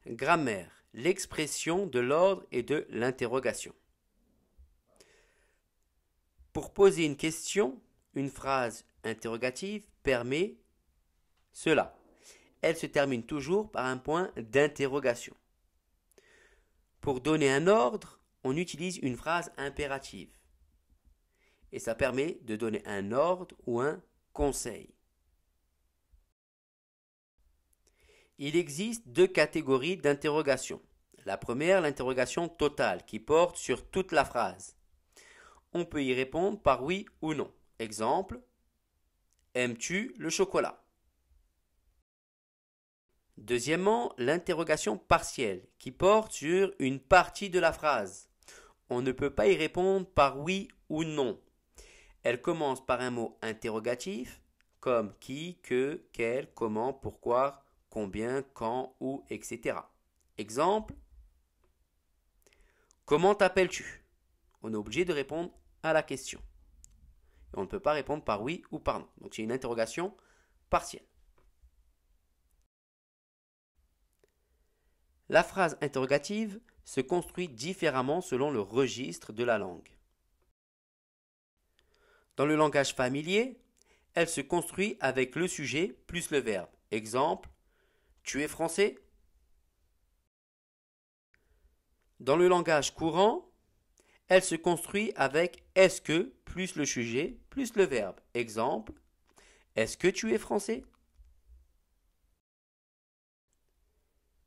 Grammaire, l'expression de l'ordre et de l'interrogation. Pour poser une question, une phrase interrogative permet cela. Elle se termine toujours par un point d'interrogation. Pour donner un ordre, on utilise une phrase impérative. Et ça permet de donner un ordre ou un conseil. Il existe deux catégories d'interrogation. La première, l'interrogation totale, qui porte sur toute la phrase. On peut y répondre par oui ou non. Exemple, aimes-tu le chocolat? Deuxièmement, l'interrogation partielle, qui porte sur une partie de la phrase. On ne peut pas y répondre par oui ou non. Elle commence par un mot interrogatif, comme qui, que, quel, comment, pourquoi, combien, quand, où, etc. Exemple, comment t'appelles-tu? On est obligé de répondre à la question. Et on ne peut pas répondre par oui ou par non. Donc c'est une interrogation partielle. La phrase interrogative se construit différemment selon le registre de la langue. Dans le langage familier, elle se construit avec le sujet plus le verbe. Exemple, tu es français? Dans le langage courant, elle se construit avec est-ce que plus le sujet plus le verbe. Exemple, est-ce que tu es français?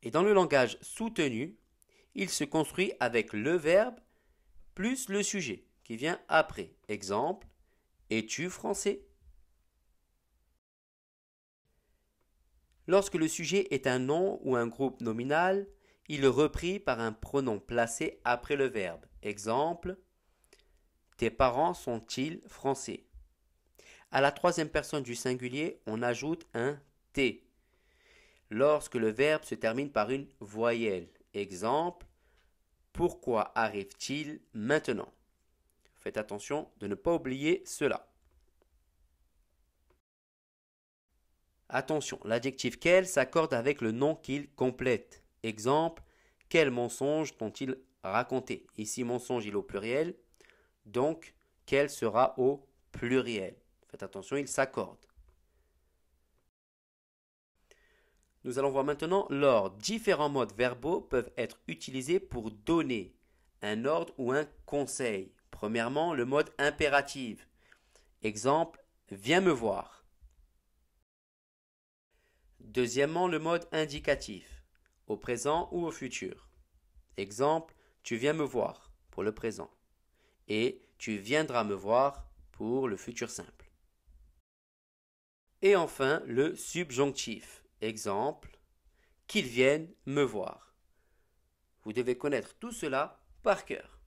Et dans le langage soutenu, il se construit avec le verbe plus le sujet qui vient après. Exemple, es-tu français? Lorsque le sujet est un nom ou un groupe nominal, il est repris par un pronom placé après le verbe. Exemple, tes parents sont-ils français? À la troisième personne du singulier, on ajoute un T. Lorsque le verbe se termine par une voyelle. Exemple, pourquoi arrive-t-il maintenant? Faites attention de ne pas oublier cela. Attention, l'adjectif quel s'accorde avec le nom qu'il complète. Exemple, quel mensonge t'ont-ils raconté? Ici, mensonge, il est au pluriel, donc quel sera au pluriel. Faites attention, il s'accorde. Nous allons voir maintenant l'ordre. Différents modes verbaux peuvent être utilisés pour donner un ordre ou un conseil. Premièrement, le mode impératif. Exemple, viens me voir. Deuxièmement, le mode indicatif, au présent ou au futur. Exemple, tu viens me voir pour le présent et tu viendras me voir pour le futur simple. Et enfin, le subjonctif. Exemple, qu'ils viennent me voir. Vous devez connaître tout cela par cœur.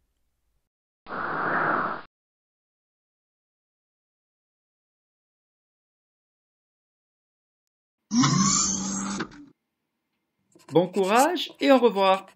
Bon courage et au revoir.